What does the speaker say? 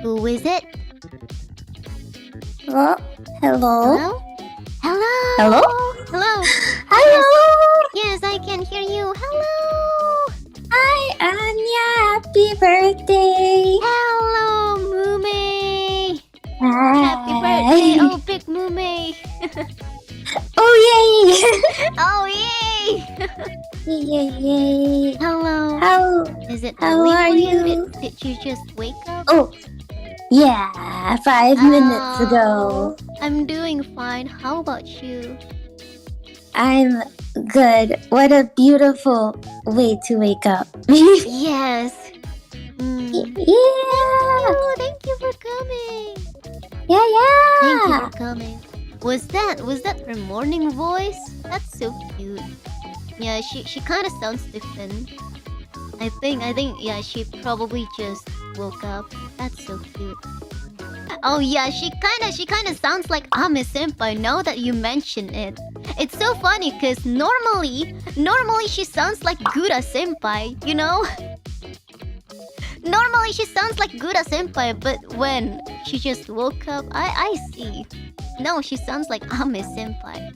Who is it? Oh, hello? Hello? Hello? Hello? Hello? Hello? Yes, I can hear you. Hello? Hi, Anya. Happy birthday. Hello, Mumei. Hi. Happy birthday, oh big Mumei. Oh, yay. Oh, yay. Yay, yay. Hello. How? Is it How early are for you? you? Did you just wake up? Oh, yeah. 5 minutes ago. I'm doing fine. How about you? I'm good. What a beautiful way to wake up. Yes. Yeah. Thank you for coming. Yeah, yeah. Thank you for coming. Was that her morning voice? That's so cute. Yeah, she kind of sounds different. I think yeah, she probably just woke up. That's so cute. Oh yeah, she kind of sounds like Ame senpai now that you mention it. It's so funny cuz normally she sounds like Gura senpai, you know? Normally she sounds like Gura senpai, but when she just woke up, I see. No, she sounds like Ame senpai.